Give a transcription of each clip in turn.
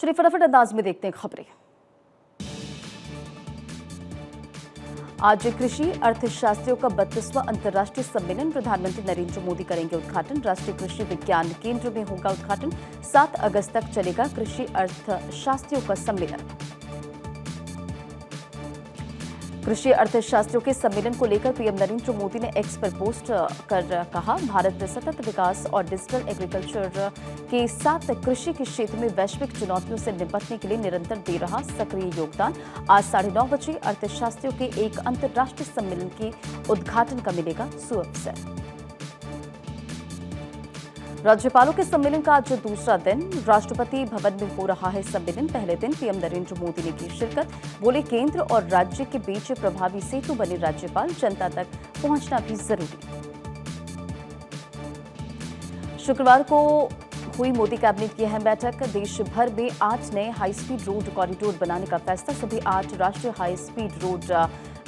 चलिए फटाफट अंदाज में देखते हैं खबरें। आज कृषि अर्थशास्त्रियों का 32वां अंतर्राष्ट्रीय सम्मेलन प्रधानमंत्री नरेंद्र मोदी करेंगे उद्घाटन। राष्ट्रीय कृषि विज्ञान केंद्र में होगा उद्घाटन। 7 अगस्त तक चलेगा कृषि अर्थशास्त्रियों का सम्मेलन। कृषि अर्थशास्त्रियों के सम्मेलन को लेकर पीएम नरेंद्र मोदी ने एक्स पर पोस्ट कर कहा, भारत सतत विकास और डिजिटल एग्रीकल्चर के साथ कृषि के क्षेत्र में वैश्विक चुनौतियों से निपटने के लिए निरंतर दे रहा सक्रिय योगदान। आज 9:30 बजे अर्थशास्त्रियों के एक अंतर्राष्ट्रीय सम्मेलन के उद्घाटन का मिलेगा सुअवसर। राज्यपालों के सम्मेलन का आज दूसरा दिन। राष्ट्रपति भवन में हो रहा है सम्मेलन। पहले दिन पीएम नरेंद्र मोदी ने की शिरकत। बोले, केंद्र और राज्य के बीच प्रभावी सेतु बने राज्यपाल, जनता तक पहुंचना भी जरूरी। शुक्रवार को हुई मोदी कैबिनेट की अहम बैठक। देश भर में 8 नए हाई स्पीड रोड कॉरिडोर बनाने का फैसला। सभी 8 राष्ट्रीय हाई स्पीड रोड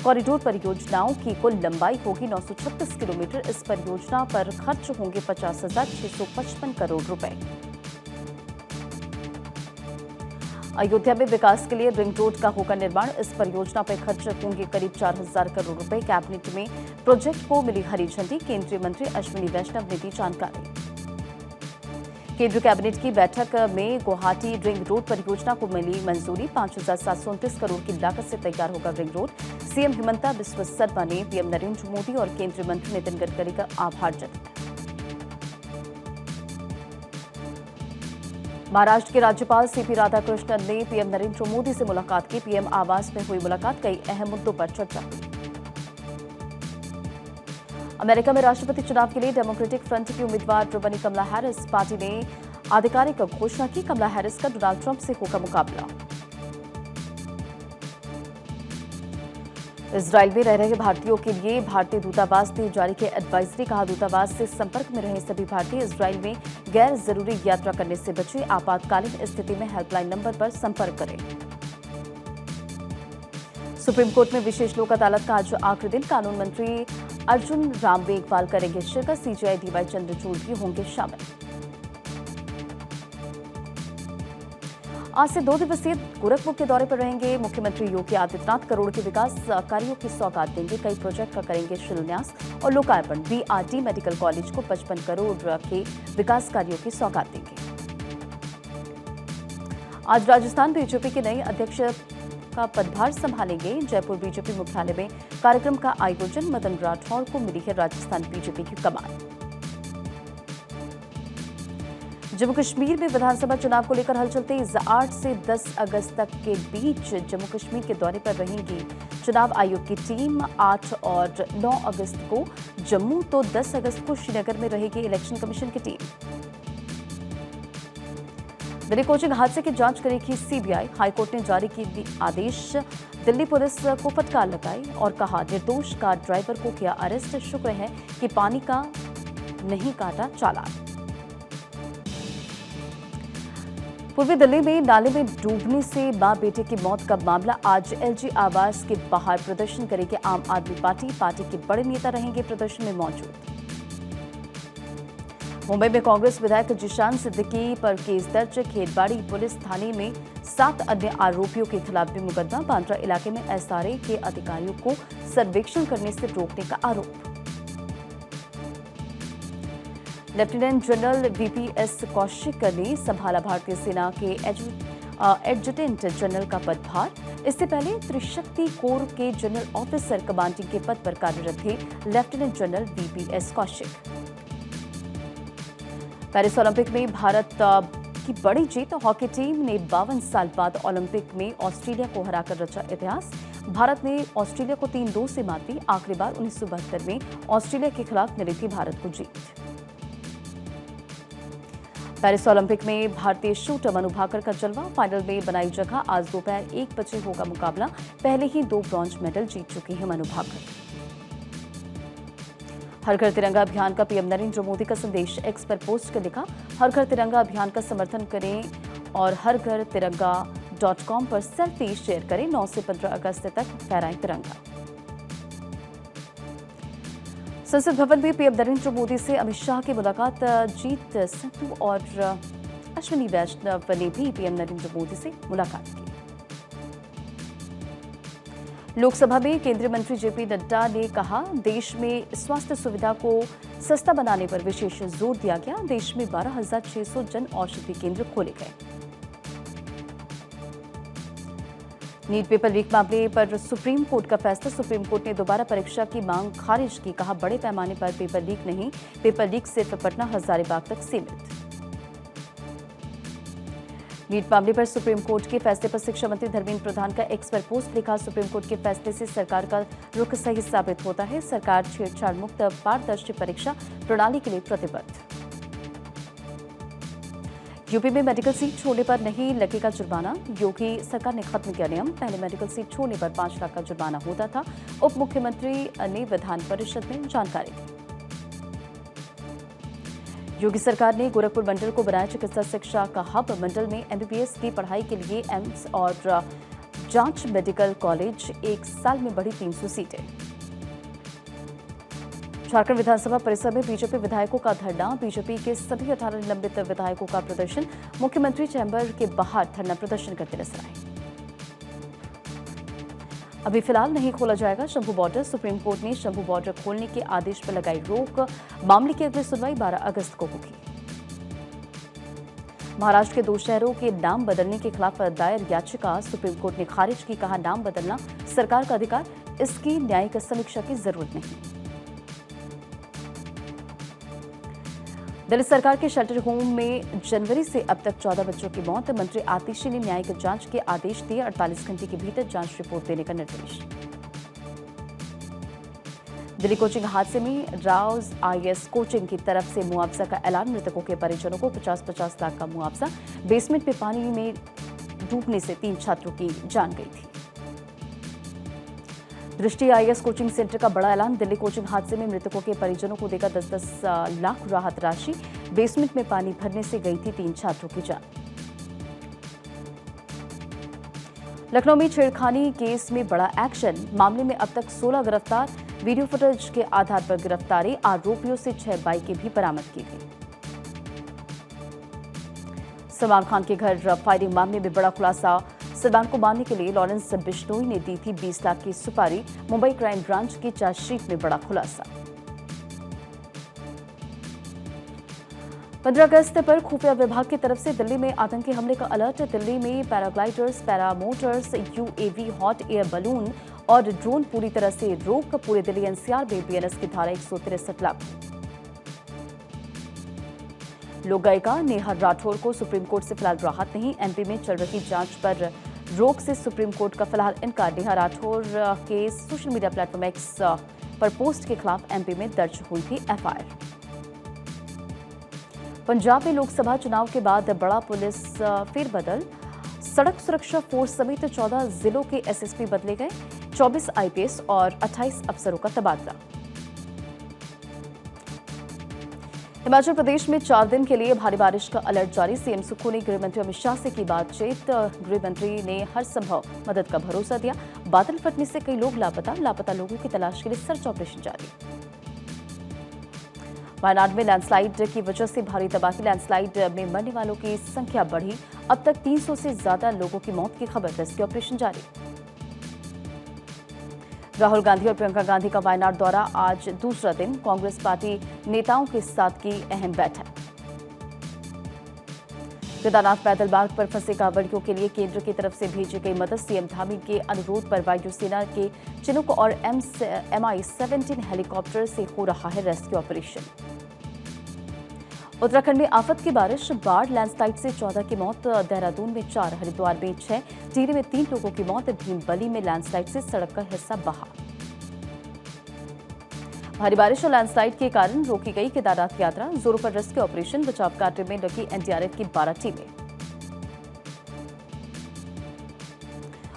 कॉरिडोर परियोजनाओं की कुल लंबाई होगी 936 किलोमीटर। इस परियोजना पर खर्च होंगे 50,655 करोड़ रुपए। अयोध्या में विकास के लिए रिंग रोड का होगा निर्माण। इस परियोजना पर खर्च होंगे करीब 4,000 करोड़ रुपए। कैबिनेट में प्रोजेक्ट को मिली हरी झंडी। केंद्रीय मंत्री अश्विनी वैष्णव ने दी जानकारी। केंद्रीय कैबिनेट की बैठक में गुवाहाटी रिंग रोड परियोजना को मिली मंजूरी। 5,729 करोड़ की लागत से तैयार होगा ring road. CM Himanta Biswa Sharma ने पीएम नरेंद्र मोदी और केंद्रीय मंत्री नितिन गडकरी का आभार जताया। महाराष्ट्र के राज्यपाल सीपी राधाकृष्णन ने पीएम नरेंद्र मोदी से मुलाकात की। पीएम आवास में हुई मुलाकात, कई अहम मुद्दों पर चर्चा हुई। अमेरिका में राष्ट्रपति चुनाव के लिए डेमोक्रेटिक फ्रंट की उम्मीदवार बनी कमला हैरिस। पार्टी ने आधिकारिक घोषणा की, कमला हैरिस का डोनाल्ड ट्रंप से होगा मुकाबला। इजरायल में रह रहे भारतीयों के लिए भारतीय दूतावास ने जारी किया एडवाइजरी। कहा, दूतावास से संपर्क में रहे सभी भारतीय इजरायल में गैर जरूरी यात्रा करने से बचे। आपातकालीन स्थिति में हेल्पलाइन नंबर पर संपर्क करें। सुप्रीम कोर्ट में विशेष लोक अदालत का आज आखिरी दिन। कानून मंत्री अर्जुन राम मेघवाल करेंगे शिरकत। सीजेआई डीवाई चंद्रचूड़ भी होंगे शामिल। आज से 2 दिवसीय गोरखपुर के दौरे पर रहेंगे मुख्यमंत्री योगी आदित्यनाथ। करोड़ के विकास कार्यों की सौगात देंगे। कई प्रोजेक्ट का करेंगे शिलान्यास और लोकार्पण। बीआरडी मेडिकल कॉलेज को 55 करोड़ के विकास कार्यों की सौगात देंगे। आज राजस्थान बीजेपी के नए अध्यक्ष का पदभार संभालेंगे। जयपुर बीजेपी मुख्यालय में कार्यक्रम का आयोजन। मदन राठौर को मिली है राजस्थान बीजेपी की कमान। जम्मू कश्मीर में विधानसभा चुनाव को लेकर हलचल तेज। 8 से 10 अगस्त तक के बीच जम्मू कश्मीर के दौरे पर रहेंगी चुनाव आयोग की टीम। 8 और 9 अगस्त को जम्मू तो 10 अगस्त को श्रीनगर में रहेगी इलेक्शन कमीशन की टीम। दिल्ली कोचिंग हादसे की जांच करेगी सीबीआई। हाईकोर्ट ने जारी की आदेश। दिल्ली पुलिस को फटकार लगाई और कहा, निर्दोष कार ड्राइवर को किया अरेस्ट। शुक्र है कि पानी का नहीं काटा चालान। पूर्वी दिल्ली में नाले में डूबने से मां बेटे की मौत का मामला। आज एलजी आवास के बाहर प्रदर्शन करेगी आम आदमी पार्टी। पार्टी के बड़े नेता रहेंगे प्रदर्शन में मौजूद। मुंबई में कांग्रेस विधायक जिशान सिद्दीकी पर केस दर्ज। खेतबाड़ी पुलिस थाने में 7 अन्य आरोपियों के खिलाफ भी मुकदमा। बांद्रा इलाके में एसआरए के अधिकारियों को सर्वेक्षण करने से रोकने का आरोप। लेफ्टिनेंट जनरल वीपीएस कौशिक ने संभाला भारतीय सेना के एडजुटेंट जनरल का पदभार। इससे पहले त्रिशक्ति कोर के जनरल ऑफिसर कमांडिंग के पद पर कार्यरत थे lieutenant general VPS Kaushik. Paris Olympic में भारत की बड़ी जीत। हॉकी टीम ने 52 साल बाद ओलंपिक में ऑस्ट्रेलिया को हराकर रचा इतिहास। भारत ने ऑस्ट्रेलिया को 3-2 से मात दी। आखिरी बार 1972 में ऑस्ट्रेलिया के खिलाफ मिली थी भारत को जीत। पेरिस ओलंपिक में भारतीय शूटर मनु भाकर का जलवा। फाइनल में बनाई जगह। आज दोपहर 1 बजे होगा मुकाबला। पहले ही 2 ब्रॉन्ज मेडल जीत चुके हैं मनु भाकर। हर घर तिरंगा अभियान का पीएम नरेंद्र मोदी का संदेश। एक्स पर पोस्ट कर लिखा, हर घर तिरंगा अभियान का समर्थन करें और हरघरतिरंगा.com पर सेल्फी शेयर करें। 9 से 15 अगस्त तक फहराएं तिरंगा। संसद भवन में पीएम नरेंद्र मोदी से अमित शाह की मुलाकात। जीत सिद्धू और अश्विनी वैष्णव ने भी पीएम नरेंद्र मोदी से मुलाकात की। लोकसभा में केंद्रीय मंत्री जेपी नड्डा ने कहा, देश में स्वास्थ्य सुविधा को सस्ता बनाने पर विशेष जोर दिया गया। देश में 12,600 जन औषधि केंद्र खोले गए। नीट पेपर लीक मामले पर सुप्रीम कोर्ट का फैसला। सुप्रीम कोर्ट ने दोबारा परीक्षा की मांग खारिज की। कहा, बड़े पैमाने पर पेपर लीक नहीं, पेपर लीक सिर्फ पटना हजारीबाग तक सीमित। नीट मामले पर सुप्रीम कोर्ट के फैसले पर शिक्षा मंत्री धर्मेंद्र प्रधान का एक्स पर पोस्ट लिखा। सुप्रीम कोर्ट के फैसले से सरकार का रुख सही साबित होता है। सरकार छेड़छाड़ मुक्त पारदर्शी परीक्षा प्रणाली के लिए प्रतिबद्ध। यूपी में मेडिकल सीट छोड़ने पर नहीं लगेगा जुर्माना। योगी सरकार ने खत्म किया नियम। पहले मेडिकल सीट छोड़ने पर 5 लाख का जुर्माना होता था। उप मुख्यमंत्री ने विधान परिषद में जानकारी दी। योगी सरकार ने गोरखपुर मंडल को बनाया चिकित्सा शिक्षा का हब। मंडल में एमबीबीएस की पढ़ाई के लिए एम्स और जांच मेडिकल कॉलेज। 1 साल में बढ़ी 300 सीटें। झारखंड विधानसभा परिसर में बीजेपी विधायकों का धरना। बीजेपी के सभी 18 निलंबित विधायकों का प्रदर्शन। मुख्यमंत्री चैम्बर के बाहर धरना प्रदर्शन करते नजर आए। अभी फिलहाल नहीं खोला जाएगा शंभू बॉर्डर। सुप्रीम कोर्ट ने शंभू बॉर्डर खोलने के आदेश पर लगाई रोक। मामले की अगली सुनवाई 12 अगस्त को होगी। महाराष्ट्र के 2 शहरों के नाम बदलने के खिलाफ दायर याचिका सुप्रीम कोर्ट ने खारिज की। कहा, नाम बदलना सरकार का अधिकार, इसकी न्यायिक समीक्षा की जरूरत नहीं। दिल्ली सरकार के शेल्टर होम में जनवरी से अब तक 14 बच्चों की मौत। मंत्री आतिशी ने न्यायिक जांच के आदेश दिए। 48 घंटे के भीतर जांच रिपोर्ट देने का निर्देश। दिल्ली कोचिंग हादसे में राउज आईएएस कोचिंग की तरफ से मुआवजा का ऐलान। मृतकों के परिजनों को 50-50 लाख का मुआवजा। बेसमेंट में पानी में डूबने से 3 छात्रों की जान गई थी। दृष्टि आईएएस कोचिंग सेंटर का बड़ा ऐलान। दिल्ली कोचिंग हादसे में मृतकों के परिजनों को देगा 10-10 लाख राहत राशि। बेसमेंट में पानी भरने से गई थी 3 छात्रों की जान। लखनऊ में छेड़खानी केस में बड़ा एक्शन। मामले में अब तक 16 गिरफ्तार। वीडियो फुटेज के आधार पर गिरफ्तारी। आरोपियों से 6 बाइकें भी बरामद की गई। सलमान खान के घर फायरिंग मामले में बड़ा खुलासा। सलमान को मारने के लिए लॉरेंस बिश्नोई ने दी थी 20 लाख की सुपारी। मुंबई क्राइम ब्रांच की चार्जशीट में बड़ा खुलासा। 15 अगस्त पर खुफिया विभाग की तरफ से दिल्ली में आतंकी हमले का अलर्ट। दिल्ली में paragliders, paramotors, UAV, hot air balloon और ड्रोन पूरी तरह से रोक। पूरे दिल्ली एनसीआर में बीएनएस की धारा 163 लागू। लोक गायिका नेहा राठौर को सुप्रीम कोर्ट से फिलहाल राहत नहीं। एमपी में चल रही जांच पर रोक से सुप्रीम कोर्ट का फिलहाल इनकार। नेहा राठौर के सोशल मीडिया प्लेटफॉर्म एक्स पर पोस्ट के खिलाफ एमपी में दर्ज हुई थी एफआईआर। पंजाब में लोकसभा चुनाव के बाद बड़ा पुलिस फेरबदल। सड़क सुरक्षा फोर्स समेत 14 जिलों के एसएसपी बदले गए। 24 आईपीएस और 28 अफसरों का तबादला। हिमाचल प्रदेश में 4 दिन के लिए भारी बारिश का अलर्ट जारी। सीएम सुक्खू ने गृह मंत्री अमित शाह से की बातचीत। गृह मंत्री ने हर संभव मदद का भरोसा दिया। बादल फटने से कई लोग लापता लोगों की तलाश के लिए सर्च ऑपरेशन जारी। वायनाड में लैंडस्लाइड की वजह से भारी तबाही। लैंडस्लाइड में मरने वालों की संख्या बढ़ी। अब तक 300 से ज्यादा लोगों की मौत की खबर। रेस्क्यू ऑपरेशन जारी। राहुल गांधी और प्रियंका गांधी का वायनाड दौरा आज दूसरा दिन। कांग्रेस पार्टी नेताओं के साथ की अहम बैठक। केदारनाथ पैदल मार्ग पर फंसे कांवड़ियों के लिए केंद्र की तरफ से भेजी गई मदद। सीएम धामी के अनुरोध पर वायुसेना के चिनूक और MI-17 हेलीकॉप्टर से हो रहा है रेस्क्यू ऑपरेशन। उत्तराखंड में आफत की बारिश, बाढ़, लैंडस्लाइड से 14 की मौत। देहरादून में 4, हरिद्वार में 6, टिहरी में 3 लोगों की मौत। भीमबली में लैंडस्लाइड से सड़क का हिस्सा बहा। भारी बारिश और लैंडस्लाइड के कारण रोकी गई केदारनाथ यात्रा। जोरों पर रेस्क्यू ऑपरेशन। बचाव कार्य में लगी एनडीआरएफ की 12 टीमें।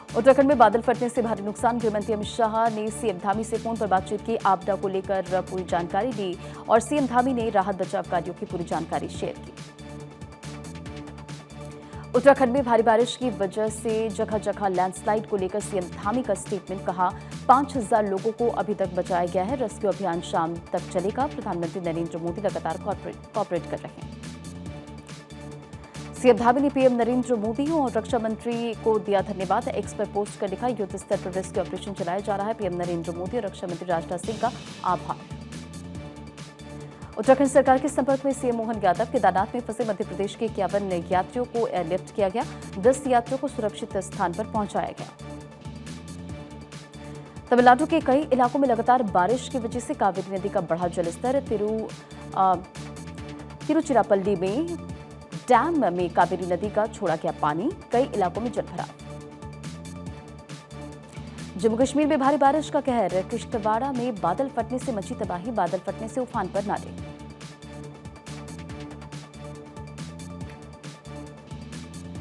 उत्तराखंड में बादल फटने से भारी नुकसान। गृहमंत्री अमित शाह ने सीएम धामी से फोन पर बातचीत की। आपदा को लेकर पूरी जानकारी दी और सीएम धामी ने राहत बचाव कार्यों की पूरी जानकारी शेयर की। उत्तराखंड में भारी बारिश की वजह से जगह जगह लैंडस्लाइड को लेकर सीएम धामी का स्टेटमेंट। कहा, 5000 लोगों को अभी तक बचाया गया है। रेस्क्यू अभियान शाम तक चलेगा। प्रधानमंत्री नरेंद्र मोदी लगातार कॉपरेट कर रहे हैं। सीएम धामी ने पीएम नरेंद्र मोदी और रक्षा मंत्री को दिया धन्यवाद। एक्स पर पोस्ट कर लिखा, युद्ध स्तर पर रेस्क्यू ऑपरेशन चलाया जा रहा है। पीएम नरेंद्र मोदी और रक्षा मंत्री राजनाथ सिंह का आभार। उत्तराखंड सरकार के संपर्क में सीएम मोहन यादव। केदारनाथ में फंसे मध्य प्रदेश के 51 यात्रियों को एयरलिफ्ट किया गया। 10 यात्रियों को सुरक्षित स्थान पर पहुंचाया गया। तमिलनाडु के कई इलाकों में लगातार बारिश की वजह से कावेरी नदी का बढ़ा जलस्तर। तिरुचिरापल्ली में डैम में कावेरी नदी का छोड़ा गया पानी। कई इलाकों में जलभराव। जम्मू कश्मीर में भारी बारिश का कहर। किश्तवाड़ा में बादल फटने से मची तबाही। बादल फटने से उफान पर नाले।